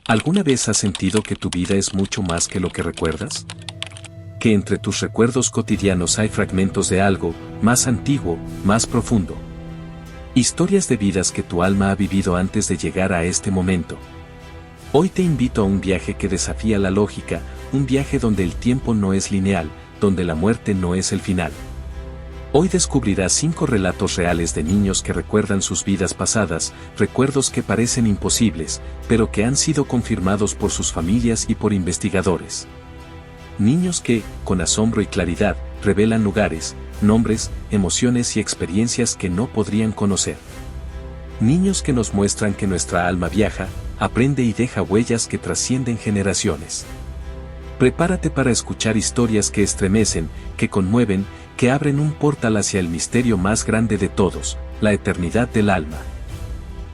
¿Alguna vez has sentido que tu vida es mucho más que lo que recuerdas? Que entre tus recuerdos cotidianos hay fragmentos de algo más antiguo, más profundo. Historias de vidas que tu alma ha vivido antes de llegar a este momento. Hoy te invito a un viaje que desafía la lógica, un viaje donde el tiempo no es lineal, donde la muerte no es el final. Hoy descubrirás 5 relatos reales de niños que recuerdan sus vidas pasadas, recuerdos que parecen imposibles, pero que han sido confirmados por sus familias y por investigadores. Niños que, con asombro y claridad, revelan lugares, nombres, emociones y experiencias que no podrían conocer. Niños que nos muestran que nuestra alma viaja, aprende y deja huellas que trascienden generaciones. Prepárate para escuchar historias que estremecen, que conmueven, que abren un portal hacia el misterio más grande de todos, la eternidad del alma.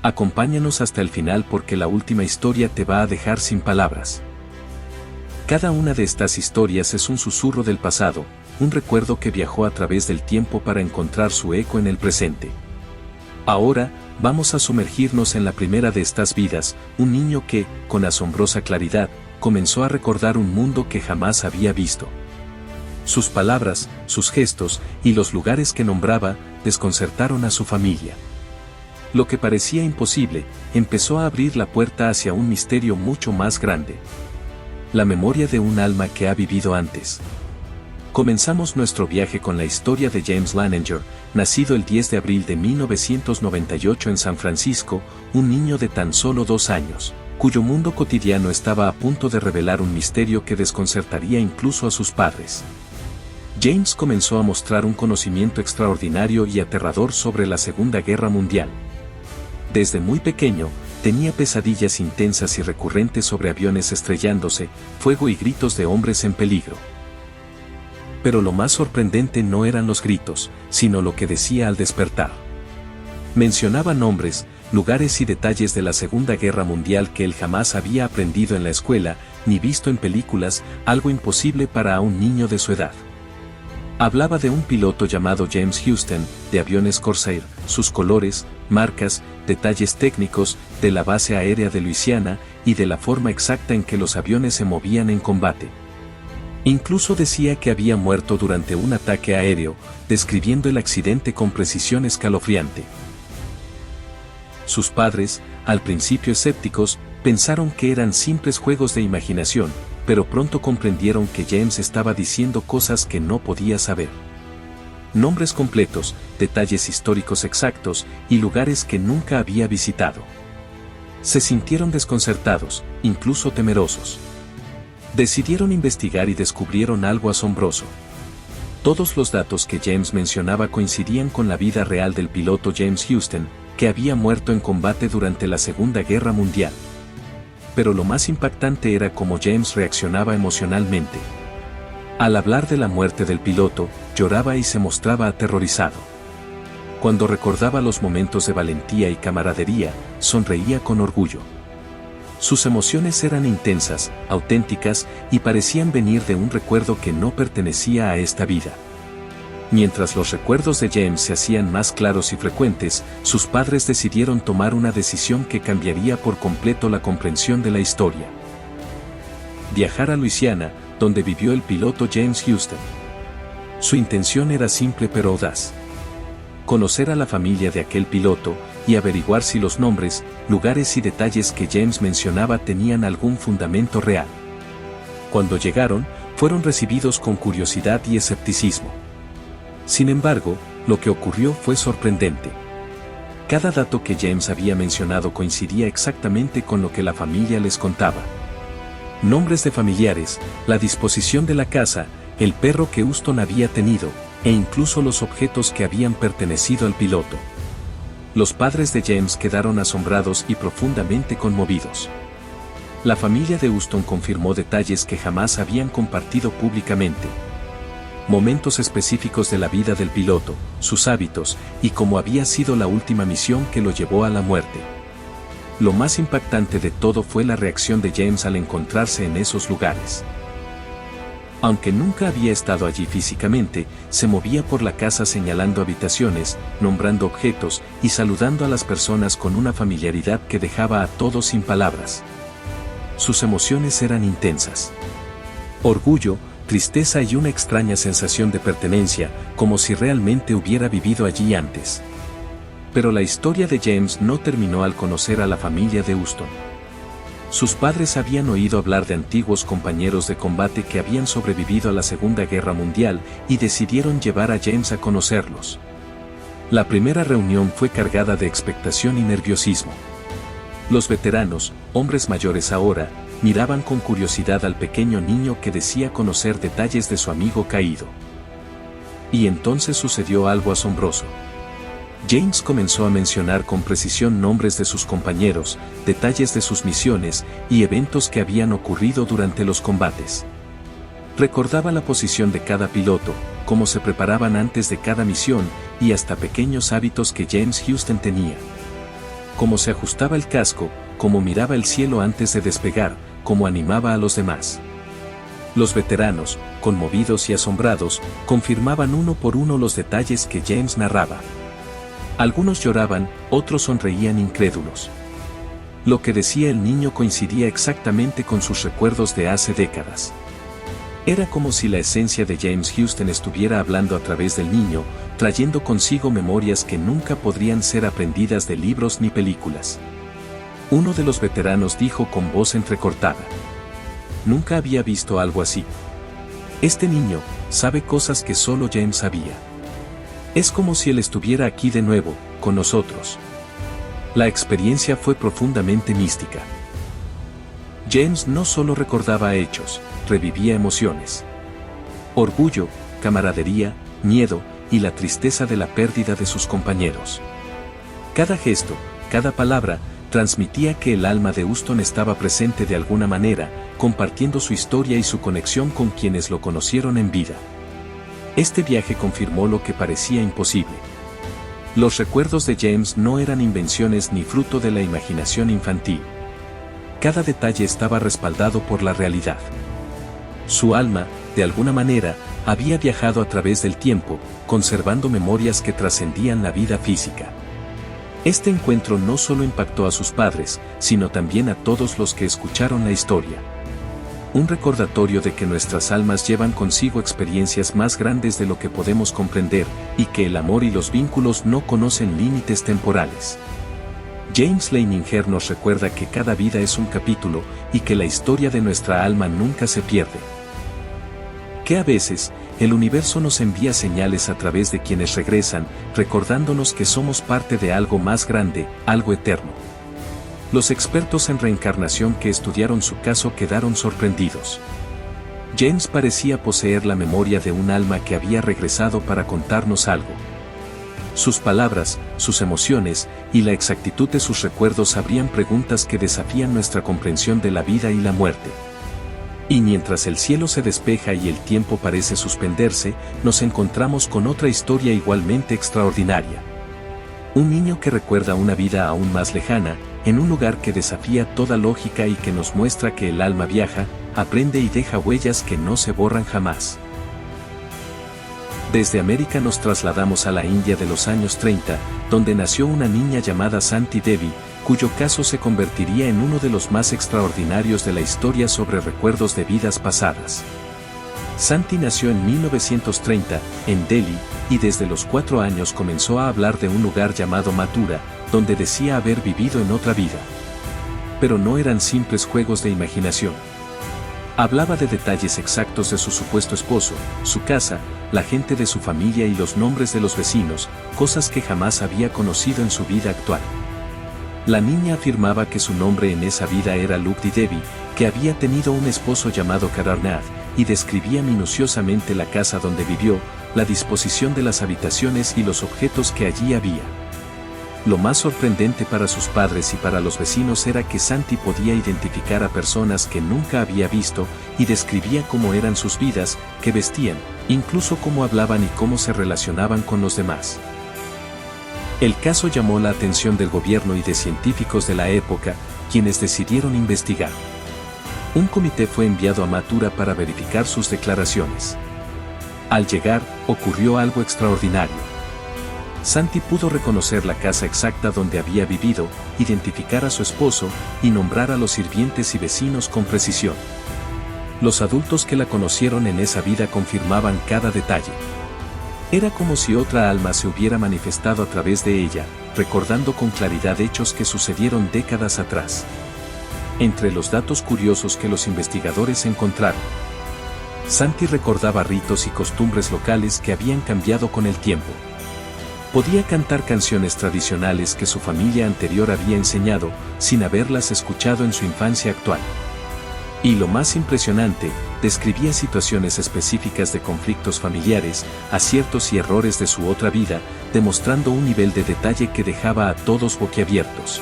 Acompáñanos hasta el final porque la última historia te va a dejar sin palabras. Cada una de estas historias es un susurro del pasado, un recuerdo que viajó a través del tiempo para encontrar su eco en el presente. Ahora, vamos a sumergirnos en la primera de estas vidas, un niño que, con asombrosa claridad, comenzó a recordar un mundo que jamás había visto. Sus palabras, sus gestos y los lugares que nombraba desconcertaron a su familia. Lo que parecía imposible, empezó a abrir la puerta hacia un misterio mucho más grande. La memoria de un alma que ha vivido antes. Comenzamos nuestro viaje con la historia de James Laninger, nacido el 10 de abril de 1998 en San Francisco, un niño de tan solo 2 años, cuyo mundo cotidiano estaba a punto de revelar un misterio que desconcertaría incluso a sus padres. James comenzó a mostrar un conocimiento extraordinario y aterrador sobre la Segunda Guerra Mundial. Desde muy pequeño, tenía pesadillas intensas y recurrentes sobre aviones estrellándose, fuego y gritos de hombres en peligro. Pero lo más sorprendente no eran los gritos, sino lo que decía al despertar. Mencionaba nombres, lugares y detalles de la Segunda Guerra Mundial que él jamás había aprendido en la escuela, ni visto en películas, algo imposible para un niño de su edad. Hablaba de un piloto llamado James Houston, de aviones Corsair, sus colores, marcas, detalles técnicos, de la base aérea de Luisiana, y de la forma exacta en que los aviones se movían en combate. Incluso decía que había muerto durante un ataque aéreo, describiendo el accidente con precisión escalofriante. Sus padres, al principio escépticos, pensaron que eran simples juegos de imaginación, pero pronto comprendieron que James estaba diciendo cosas que no podía saber. Nombres completos, detalles históricos exactos y lugares que nunca había visitado. Se sintieron desconcertados, incluso temerosos. Decidieron investigar y descubrieron algo asombroso. Todos los datos que James mencionaba coincidían con la vida real del piloto James Houston, que había muerto en combate durante la Segunda Guerra Mundial. Pero lo más impactante era cómo James reaccionaba emocionalmente. Al hablar de la muerte del piloto, lloraba y se mostraba aterrorizado. Cuando recordaba los momentos de valentía y camaradería, sonreía con orgullo. Sus emociones eran intensas, auténticas, y parecían venir de un recuerdo que no pertenecía a esta vida. Mientras los recuerdos de James se hacían más claros y frecuentes, sus padres decidieron tomar una decisión que cambiaría por completo la comprensión de la historia. Viajar a Luisiana, donde vivió el piloto James Houston. Su intención era simple pero audaz. Conocer a la familia de aquel piloto, y averiguar si los nombres, lugares y detalles que James mencionaba tenían algún fundamento real. Cuando llegaron, fueron recibidos con curiosidad y escepticismo. Sin embargo, lo que ocurrió fue sorprendente. Cada dato que James había mencionado coincidía exactamente con lo que la familia les contaba. Nombres de familiares, la disposición de la casa, el perro que Houston había tenido, e incluso los objetos que habían pertenecido al piloto. Los padres de James quedaron asombrados y profundamente conmovidos. La familia de Houston confirmó detalles que jamás habían compartido públicamente. Momentos específicos de la vida del piloto, sus hábitos, y cómo había sido la última misión que lo llevó a la muerte. Lo más impactante de todo fue la reacción de James al encontrarse en esos lugares. Aunque nunca había estado allí físicamente, se movía por la casa señalando habitaciones, nombrando objetos y saludando a las personas con una familiaridad que dejaba a todos sin palabras. sus emociones eran intensas. Orgullo, tristeza y una extraña sensación de pertenencia, como si realmente hubiera vivido allí antes. Pero la historia de James no terminó al conocer a la familia de Huston. Sus padres habían oído hablar de antiguos compañeros de combate que habían sobrevivido a la Segunda Guerra Mundial y decidieron llevar a James a conocerlos. La primera reunión fue cargada de expectación y nerviosismo. Los veteranos, hombres mayores ahora, miraban con curiosidad al pequeño niño que decía conocer detalles de su amigo caído. Y entonces sucedió algo asombroso. James comenzó a mencionar con precisión nombres de sus compañeros, detalles de sus misiones y eventos que habían ocurrido durante los combates. Recordaba la posición de cada piloto, cómo se preparaban antes de cada misión y hasta pequeños hábitos que James Houston tenía. Cómo se ajustaba el casco, cómo miraba el cielo antes de despegar, cómo animaba a los demás. Los veteranos, conmovidos y asombrados, confirmaban uno por uno los detalles que James narraba. Algunos lloraban, otros sonreían incrédulos. Lo que decía el niño coincidía exactamente con sus recuerdos de hace décadas. Era como si la esencia de James Houston estuviera hablando a través del niño, trayendo consigo memorias que nunca podrían ser aprendidas de libros ni películas. Uno de los veteranos dijo con voz entrecortada: "Nunca había visto algo así. Este niño sabe cosas que solo James sabía. Es como si él estuviera aquí de nuevo, con nosotros". La experiencia fue profundamente mística. James no solo recordaba hechos, revivía emociones. Orgullo, camaradería, miedo y la tristeza de la pérdida de sus compañeros. Cada gesto, cada palabra, transmitía que el alma de Huston estaba presente de alguna manera, compartiendo su historia y su conexión con quienes lo conocieron en vida. Este viaje confirmó lo que parecía imposible. Los recuerdos de James no eran invenciones ni fruto de la imaginación infantil. Cada detalle estaba respaldado por la realidad. Su alma, de alguna manera, había viajado a través del tiempo, conservando memorias que trascendían la vida física. Este encuentro no solo impactó a sus padres, sino también a todos los que escucharon la historia. Un recordatorio de que nuestras almas llevan consigo experiencias más grandes de lo que podemos comprender, y que el amor y los vínculos no conocen límites temporales. James Leininger nos recuerda que cada vida es un capítulo, y que la historia de nuestra alma nunca se pierde. Que a veces, el universo nos envía señales a través de quienes regresan, recordándonos que somos parte de algo más grande, algo eterno. Los expertos en reencarnación que estudiaron su caso quedaron sorprendidos. James parecía poseer la memoria de un alma que había regresado para contarnos algo. Sus palabras, sus emociones y la exactitud de sus recuerdos abrían preguntas que desafían nuestra comprensión de la vida y la muerte. Y mientras el cielo se despeja y el tiempo parece suspenderse, nos encontramos con otra historia igualmente extraordinaria. Un niño que recuerda una vida aún más lejana, en un lugar que desafía toda lógica y que nos muestra que el alma viaja, aprende y deja huellas que no se borran jamás. Desde América nos trasladamos a la India de los años 30, donde nació una niña llamada Santi Devi, cuyo caso se convertiría en uno de los más extraordinarios de la historia sobre recuerdos de vidas pasadas. Santi nació en 1930, en Delhi, y desde los 4 años comenzó a hablar de un lugar llamado Mathura, donde decía haber vivido en otra vida. Pero no eran simples juegos de imaginación. Hablaba de detalles exactos de su supuesto esposo, su casa, la gente de su familia y los nombres de los vecinos, cosas que jamás había conocido en su vida actual. La niña afirmaba que su nombre en esa vida era Lukdi Devi, que había tenido un esposo llamado Kararnath, y describía minuciosamente la casa donde vivió, la disposición de las habitaciones y los objetos que allí había. Lo más sorprendente para sus padres y para los vecinos era que Santi podía identificar a personas que nunca había visto, y describía cómo eran sus vidas, qué vestían, incluso cómo hablaban y cómo se relacionaban con los demás. El caso llamó la atención del gobierno y de científicos de la época, quienes decidieron investigar. Un comité fue enviado a Mathura para verificar sus declaraciones. Al llegar, ocurrió algo extraordinario. Santi pudo reconocer la casa exacta donde había vivido, identificar a su esposo y nombrar a los sirvientes y vecinos con precisión. Los adultos que la conocieron en esa vida confirmaban cada detalle. Era como si otra alma se hubiera manifestado a través de ella, recordando con claridad hechos que sucedieron décadas atrás. Entre los datos curiosos que los investigadores encontraron, Santi recordaba ritos y costumbres locales que habían cambiado con el tiempo. Podía cantar canciones tradicionales que su familia anterior había enseñado, sin haberlas escuchado en su infancia actual. Y lo más impresionante, describía situaciones específicas de conflictos familiares, aciertos y errores de su otra vida, demostrando un nivel de detalle que dejaba a todos boquiabiertos.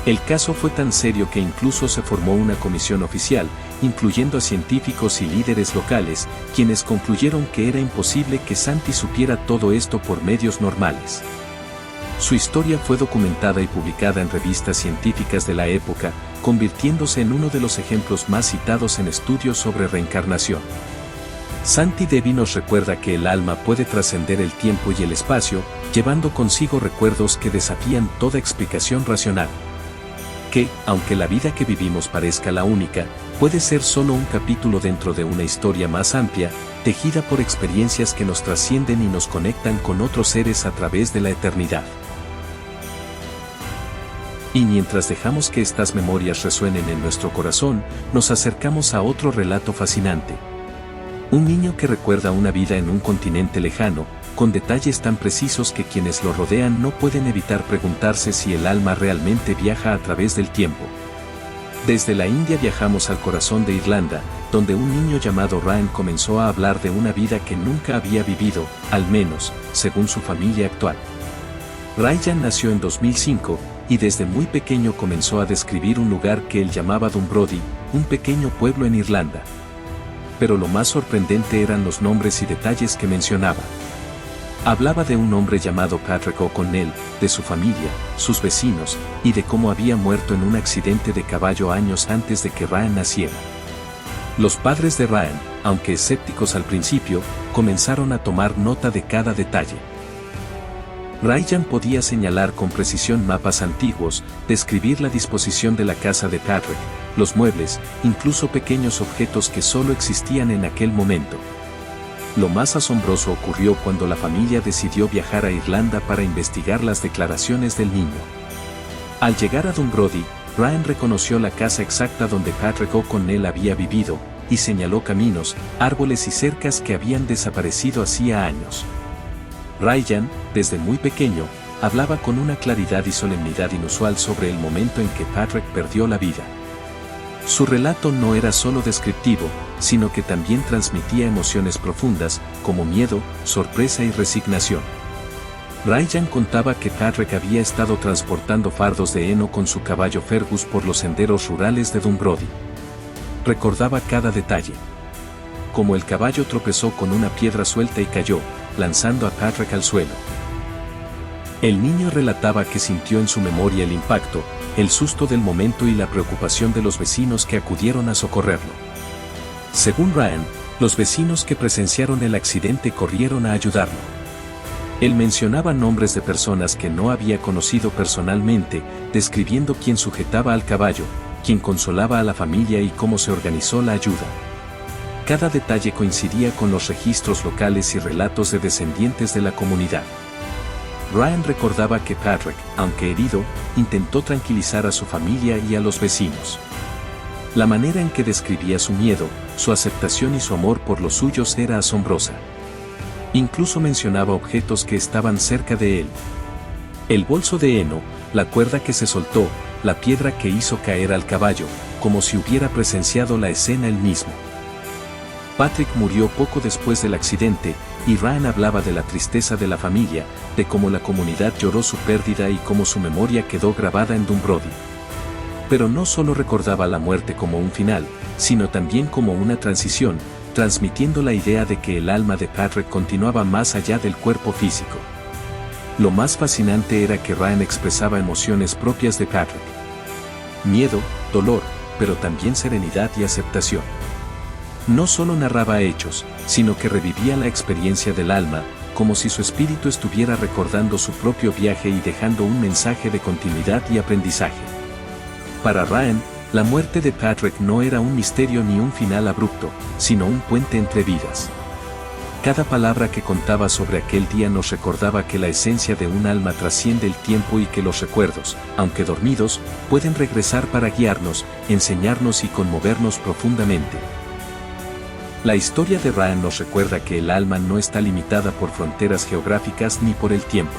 El caso fue tan serio que incluso se formó una comisión oficial, incluyendo a científicos y líderes locales, quienes concluyeron que era imposible que Santi supiera todo esto por medios normales. Su historia fue documentada y publicada en revistas científicas de la época, convirtiéndose en uno de los ejemplos más citados en estudios sobre reencarnación. Santi Devi nos recuerda que el alma puede trascender el tiempo y el espacio, llevando consigo recuerdos que desafían toda explicación racional. Que, aunque la vida que vivimos parezca la única, puede ser solo un capítulo dentro de una historia más amplia, tejida por experiencias que nos trascienden y nos conectan con otros seres a través de la eternidad. Y mientras dejamos que estas memorias resuenen en nuestro corazón, nos acercamos a otro relato fascinante. Un niño que recuerda una vida en un continente lejano, con detalles tan precisos que quienes lo rodean no pueden evitar preguntarse si el alma realmente viaja a través del tiempo. Desde la India viajamos al corazón de Irlanda, donde un niño llamado Ryan comenzó a hablar de una vida que nunca había vivido, al menos, según su familia actual. Ryan nació en 2005, y desde muy pequeño comenzó a describir un lugar que él llamaba Dunbrody, un pequeño pueblo en Irlanda. Pero lo más sorprendente eran los nombres y detalles que mencionaba. Hablaba de un hombre llamado Patrick O'Connell, de su familia, sus vecinos, y de cómo había muerto en un accidente de caballo años antes de que Ryan naciera. Los padres de Ryan, aunque escépticos al principio, comenzaron a tomar nota de cada detalle. Ryan podía señalar con precisión mapas antiguos, describir la disposición de la casa de Patrick, los muebles, incluso pequeños objetos que solo existían en aquel momento. Lo más asombroso ocurrió cuando la familia decidió viajar a Irlanda para investigar las declaraciones del niño. Al llegar a Dunbrody, Ryan reconoció la casa exacta donde Patrick O'Connell había vivido, y señaló caminos, árboles y cercas que habían desaparecido hacía años. Ryan, desde muy pequeño, hablaba con una claridad y solemnidad inusual sobre el momento en que Patrick perdió la vida. Su relato no era solo descriptivo, sino que también transmitía emociones profundas, como miedo, sorpresa y resignación. Ryan contaba que Patrick había estado transportando fardos de heno con su caballo Fergus por los senderos rurales de Dunbrody. Recordaba cada detalle. Como el caballo tropezó con una piedra suelta y cayó, lanzando a Patrick al suelo. El niño relataba que sintió en su memoria el impacto, el susto del momento y la preocupación de los vecinos que acudieron a socorrerlo. Según Ryan, los vecinos que presenciaron el accidente corrieron a ayudarlo. Él mencionaba nombres de personas que no había conocido personalmente, describiendo quién sujetaba al caballo, quién consolaba a la familia y cómo se organizó la ayuda. Cada detalle coincidía con los registros locales y relatos de descendientes de la comunidad. Ryan recordaba que Patrick, aunque herido, intentó tranquilizar a su familia y a los vecinos. La manera en que describía su miedo, su aceptación y su amor por los suyos era asombrosa. Incluso mencionaba objetos que estaban cerca de él. El bolso de heno, la cuerda que se soltó, la piedra que hizo caer al caballo, como si hubiera presenciado la escena él mismo. Patrick murió poco después del accidente, y Ryan hablaba de la tristeza de la familia, de cómo la comunidad lloró su pérdida y cómo su memoria quedó grabada en Dunbrody. Pero no solo recordaba la muerte como un final, sino también como una transición, transmitiendo la idea de que el alma de Patrick continuaba más allá del cuerpo físico. Lo más fascinante era que Ryan expresaba emociones propias de Patrick. Miedo, dolor, pero también serenidad y aceptación. No solo narraba hechos, sino que revivía la experiencia del alma, como si su espíritu estuviera recordando su propio viaje y dejando un mensaje de continuidad y aprendizaje. Para Ryan, la muerte de Patrick no era un misterio ni un final abrupto, sino un puente entre vidas. Cada palabra que contaba sobre aquel día nos recordaba que la esencia de un alma trasciende el tiempo y que los recuerdos, aunque dormidos, pueden regresar para guiarnos, enseñarnos y conmovernos profundamente. La historia de Ryan nos recuerda que el alma no está limitada por fronteras geográficas ni por el tiempo.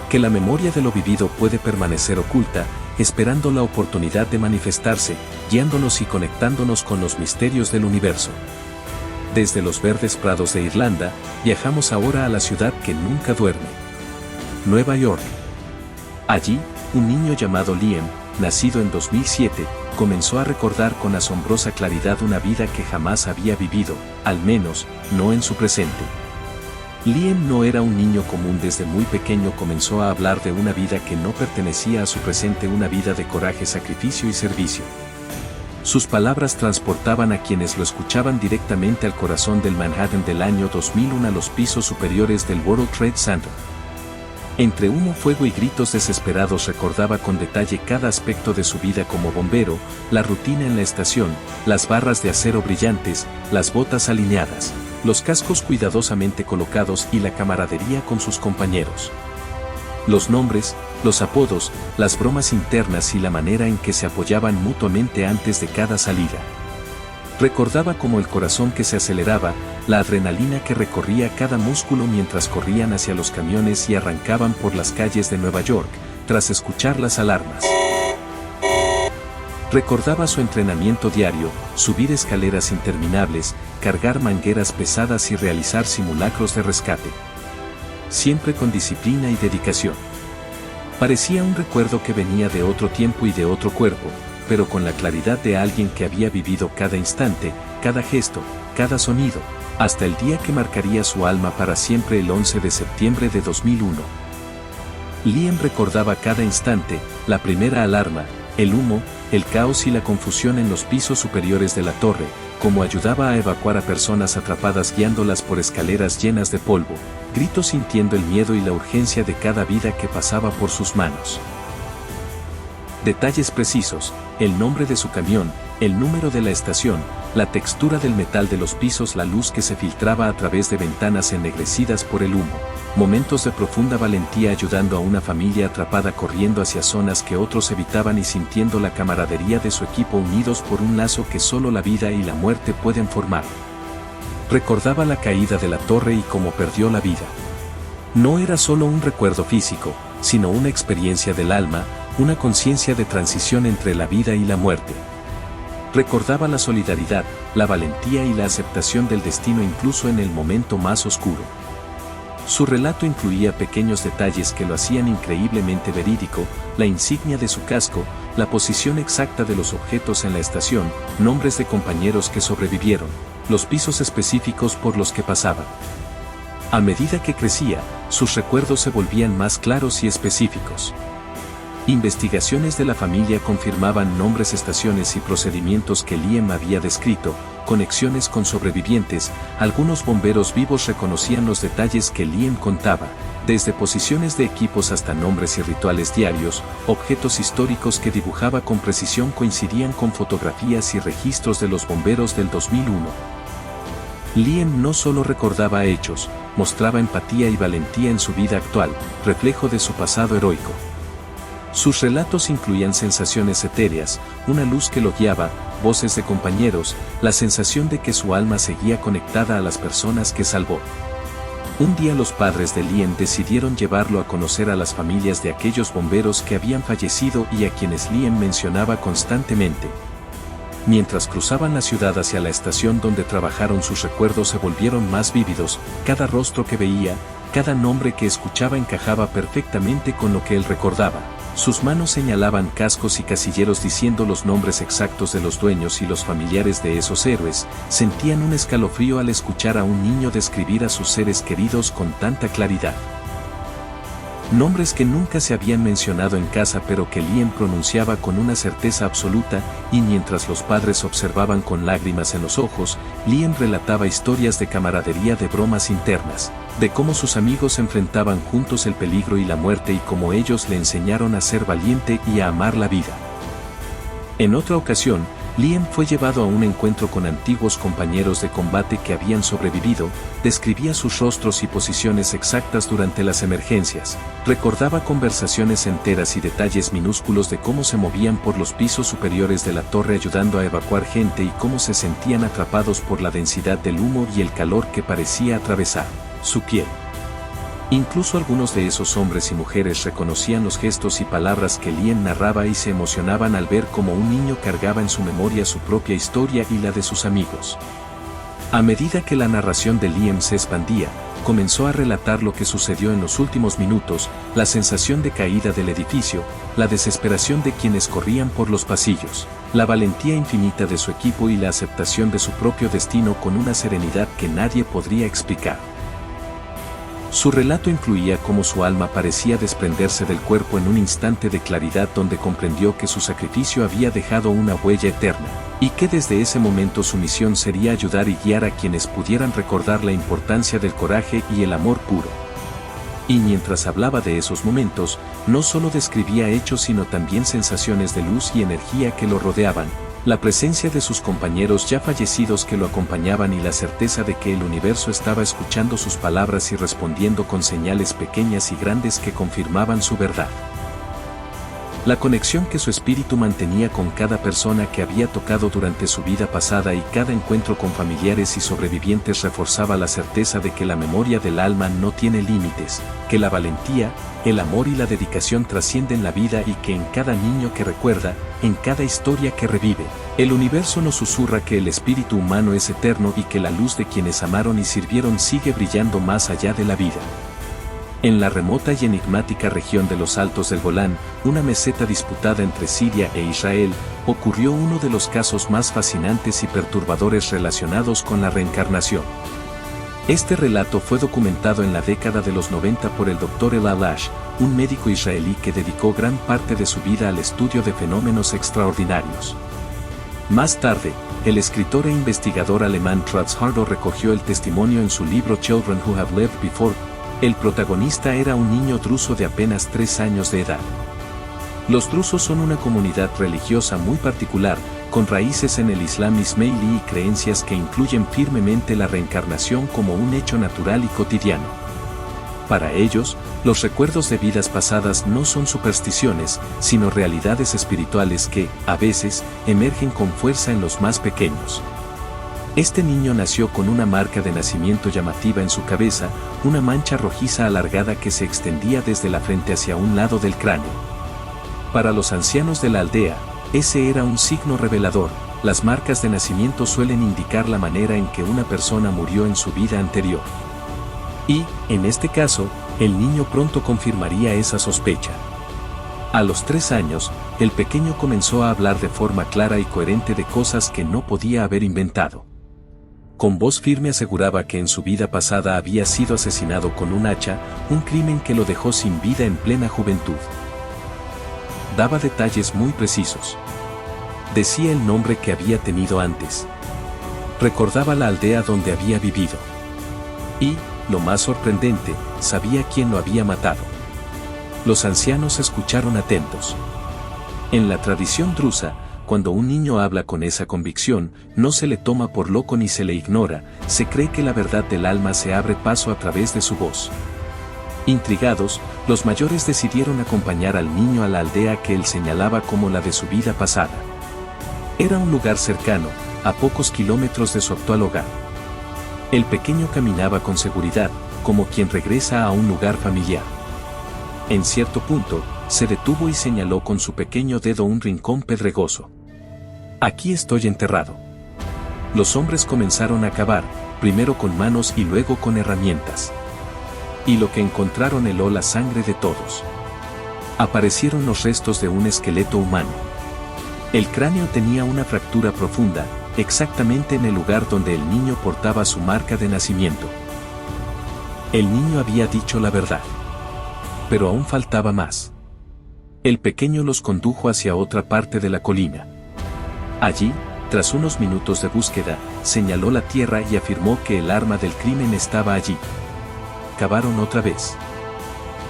Que la memoria de lo vivido puede permanecer oculta, esperando la oportunidad de manifestarse, guiándonos y conectándonos con los misterios del universo. Desde los verdes prados de Irlanda, viajamos ahora a la ciudad que nunca duerme. Nueva York. Allí, un niño llamado Liam, nacido en 2007, comenzó a recordar con asombrosa claridad una vida que jamás había vivido, al menos, no en su presente. Liam no era un niño común. Desde muy pequeño comenzó a hablar de una vida que no pertenecía a su presente, una vida de coraje, sacrificio y servicio. Sus palabras transportaban a quienes lo escuchaban directamente al corazón del Manhattan del año 2001, a los pisos superiores del World Trade Center. Entre humo, fuego y gritos desesperados recordaba con detalle cada aspecto de su vida como bombero, la rutina en la estación, las barras de acero brillantes, las botas alineadas, los cascos cuidadosamente colocados y la camaradería con sus compañeros. Los nombres, los apodos, las bromas internas y la manera en que se apoyaban mutuamente antes de cada salida. Recordaba como el corazón que se aceleraba, la adrenalina que recorría cada músculo mientras corrían hacia los camiones y arrancaban por las calles de Nueva York, tras escuchar las alarmas. Recordaba su entrenamiento diario, subir escaleras interminables, cargar mangueras pesadas y realizar simulacros de rescate. Siempre con disciplina y dedicación. Parecía un recuerdo que venía de otro tiempo y de otro cuerpo, pero con la claridad de alguien que había vivido cada instante, cada gesto, cada sonido, hasta el día que marcaría su alma para siempre, el 11 de septiembre de 2001. Liam recordaba cada instante, la primera alarma, el humo, el caos y la confusión en los pisos superiores de la torre, cómo ayudaba a evacuar a personas atrapadas guiándolas por escaleras llenas de polvo, gritos sintiendo el miedo y la urgencia de cada vida que pasaba por sus manos. Detalles precisos, el nombre de su camión, el número de la estación, la textura del metal de los pisos, la luz que se filtraba a través de ventanas ennegrecidas por el humo. Momentos de profunda valentía ayudando a una familia atrapada corriendo hacia zonas que otros evitaban y sintiendo la camaradería de su equipo unidos por un lazo que solo la vida y la muerte pueden formar. Recordaba la caída de la torre y cómo perdió la vida. No era solo un recuerdo físico, sino una experiencia del alma, una conciencia de transición entre la vida y la muerte. Recordaba la solidaridad, la valentía y la aceptación del destino incluso en el momento más oscuro. Su relato incluía pequeños detalles que lo hacían increíblemente verídico, la insignia de su casco, la posición exacta de los objetos en la estación, nombres de compañeros que sobrevivieron, los pisos específicos por los que pasaban. A medida que crecía, sus recuerdos se volvían más claros y específicos. Investigaciones de la familia confirmaban nombres, estaciones y procedimientos que Liam había descrito, conexiones con sobrevivientes. Algunos bomberos vivos reconocían los detalles que Liam contaba, desde posiciones de equipos hasta nombres y rituales diarios. Objetos históricos que dibujaba con precisión coincidían con fotografías y registros de los bomberos del 2001. Liam no solo recordaba hechos, mostraba empatía y valentía en su vida actual, reflejo de su pasado heroico. Sus relatos incluían sensaciones etéreas, una luz que lo guiaba, voces de compañeros, la sensación de que su alma seguía conectada a las personas que salvó. Un día los padres de Liam decidieron llevarlo a conocer a las familias de aquellos bomberos que habían fallecido y a quienes Liam mencionaba constantemente. Mientras cruzaban la ciudad hacia la estación donde trabajaron, sus recuerdos se volvieron más vívidos. Cada rostro que veía, cada nombre que escuchaba encajaba perfectamente con lo que él recordaba. Sus manos señalaban cascos y casilleros diciendo los nombres exactos de los dueños, y los familiares de esos héroes sentían un escalofrío al escuchar a un niño describir a sus seres queridos con tanta claridad. Nombres que nunca se habían mencionado en casa pero que Liam pronunciaba con una certeza absoluta, y mientras los padres observaban con lágrimas en los ojos, Liam relataba historias de camaradería, de bromas internas, de cómo sus amigos enfrentaban juntos el peligro y la muerte y cómo ellos le enseñaron a ser valiente y a amar la vida. En otra ocasión, Liam fue llevado a un encuentro con antiguos compañeros de combate que habían sobrevivido, describía sus rostros y posiciones exactas durante las emergencias, recordaba conversaciones enteras y detalles minúsculos de cómo se movían por los pisos superiores de la torre ayudando a evacuar gente y cómo se sentían atrapados por la densidad del humo y el calor que parecía atravesar su piel. Incluso algunos de esos hombres y mujeres reconocían los gestos y palabras que Liam narraba y se emocionaban al ver cómo un niño cargaba en su memoria su propia historia y la de sus amigos. A medida que la narración de Liam se expandía, comenzó a relatar lo que sucedió en los últimos minutos, la sensación de caída del edificio, la desesperación de quienes corrían por los pasillos, la valentía infinita de su equipo y la aceptación de su propio destino con una serenidad que nadie podría explicar. Su relato incluía cómo su alma parecía desprenderse del cuerpo en un instante de claridad donde comprendió que su sacrificio había dejado una huella eterna, y que desde ese momento su misión sería ayudar y guiar a quienes pudieran recordar la importancia del coraje y el amor puro. Y mientras hablaba de esos momentos, no solo describía hechos sino también sensaciones de luz y energía que lo rodeaban, la presencia de sus compañeros ya fallecidos que lo acompañaban y la certeza de que el universo estaba escuchando sus palabras y respondiendo con señales pequeñas y grandes que confirmaban su verdad. La conexión que su espíritu mantenía con cada persona que había tocado durante su vida pasada y cada encuentro con familiares y sobrevivientes reforzaba la certeza de que la memoria del alma no tiene límites, que la valentía, el amor y la dedicación trascienden la vida y que en cada niño que recuerda, en cada historia que revive, el universo nos susurra que el espíritu humano es eterno y que la luz de quienes amaron y sirvieron sigue brillando más allá de la vida. En la remota y enigmática región de los Altos del Golán, una meseta disputada entre Siria e Israel, ocurrió uno de los casos más fascinantes y perturbadores relacionados con la reencarnación. Este relato fue documentado en la década de los 90 por el Dr. Elal Ash, un médico israelí que dedicó gran parte de su vida al estudio de fenómenos extraordinarios. Más tarde, el escritor e investigador alemán Trutz Hardow recogió el testimonio en su libro Children Who Have Lived Before. El protagonista era un niño druso de apenas 3 años de edad. Los drusos son una comunidad religiosa muy particular, con raíces en el Islam ismailí y creencias que incluyen firmemente la reencarnación como un hecho natural y cotidiano. Para ellos, los recuerdos de vidas pasadas no son supersticiones, sino realidades espirituales que, a veces, emergen con fuerza en los más pequeños. Este niño nació con una marca de nacimiento llamativa en su cabeza, una mancha rojiza alargada que se extendía desde la frente hacia un lado del cráneo. Para los ancianos de la aldea, ese era un signo revelador. Las marcas de nacimiento suelen indicar la manera en que una persona murió en su vida anterior. Y, en este caso, el niño pronto confirmaría esa sospecha. A los 3 años, el pequeño comenzó a hablar de forma clara y coherente de cosas que no podía haber inventado. Con voz firme aseguraba que en su vida pasada había sido asesinado con un hacha, un crimen que lo dejó sin vida en plena juventud. Daba detalles muy precisos. Decía el nombre que había tenido antes. Recordaba la aldea donde había vivido. Y, lo más sorprendente, sabía quién lo había matado. Los ancianos escucharon atentos. En la tradición drusa, cuando un niño habla con esa convicción, no se le toma por loco ni se le ignora, se cree que la verdad del alma se abre paso a través de su voz. Intrigados, los mayores decidieron acompañar al niño a la aldea que él señalaba como la de su vida pasada. Era un lugar cercano, a pocos kilómetros de su actual hogar. El pequeño caminaba con seguridad, como quien regresa a un lugar familiar. En cierto punto, se detuvo y señaló con su pequeño dedo un rincón pedregoso. Aquí estoy enterrado. Los hombres comenzaron a cavar, primero con manos y luego con herramientas. Y lo que encontraron heló la sangre de todos. Aparecieron los restos de un esqueleto humano. El cráneo tenía una fractura profunda, exactamente en el lugar donde el niño portaba su marca de nacimiento. El niño había dicho la verdad. Pero aún faltaba más. El pequeño los condujo hacia otra parte de la colina. Allí, tras unos minutos de búsqueda, señaló la tierra y afirmó que el arma del crimen estaba allí. cavaron otra vez.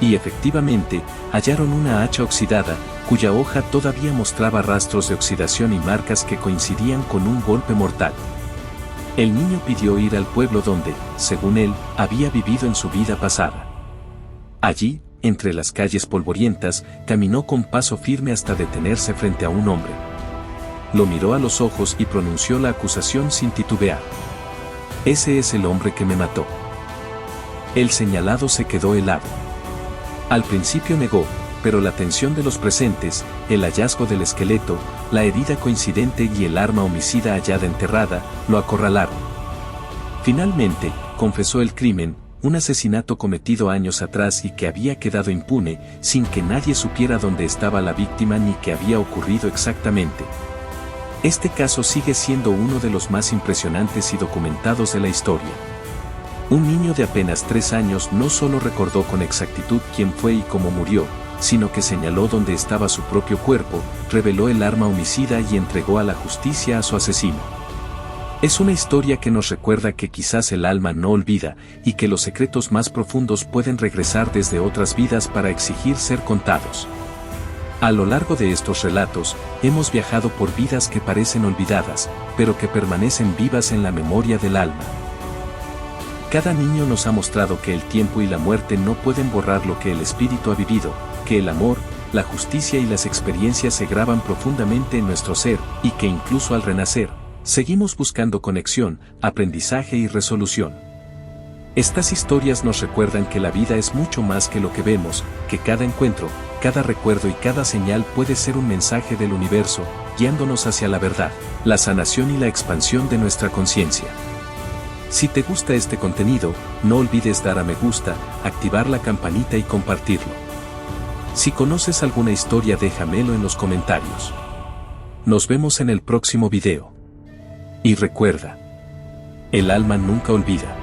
Y efectivamente, hallaron una hacha oxidada, cuya hoja todavía mostraba rastros de oxidación y marcas que coincidían con un golpe mortal. El niño pidió ir al pueblo donde, según él, había vivido en su vida pasada. Allí, entre las calles polvorientas, caminó con paso firme hasta detenerse frente a un hombre. Lo miró a los ojos y pronunció la acusación sin titubear. «Ese es el hombre que me mató». El señalado se quedó helado. Al principio negó, pero la tensión de los presentes, el hallazgo del esqueleto, la herida coincidente y el arma homicida hallada enterrada, lo acorralaron. Finalmente, confesó el crimen, un asesinato cometido años atrás y que había quedado impune, sin que nadie supiera dónde estaba la víctima ni qué había ocurrido exactamente. Este caso sigue siendo uno de los más impresionantes y documentados de la historia. Un niño de apenas 3 años no solo recordó con exactitud quién fue y cómo murió, sino que señaló dónde estaba su propio cuerpo, reveló el arma homicida y entregó a la justicia a su asesino. Es una historia que nos recuerda que quizás el alma no olvida y que los secretos más profundos pueden regresar desde otras vidas para exigir ser contados. A lo largo de estos relatos, hemos viajado por vidas que parecen olvidadas, pero que permanecen vivas en la memoria del alma. Cada niño nos ha mostrado que el tiempo y la muerte no pueden borrar lo que el espíritu ha vivido, que el amor, la justicia y las experiencias se graban profundamente en nuestro ser, y que incluso al renacer, seguimos buscando conexión, aprendizaje y resolución. Estas historias nos recuerdan que la vida es mucho más que lo que vemos, que cada encuentro, cada recuerdo y cada señal puede ser un mensaje del universo, guiándonos hacia la verdad, la sanación y la expansión de nuestra conciencia. Si te gusta este contenido, no olvides dar a me gusta, activar la campanita y compartirlo. Si conoces alguna historia, déjamelo en los comentarios. Nos vemos en el próximo video. Y recuerda, el alma nunca olvida.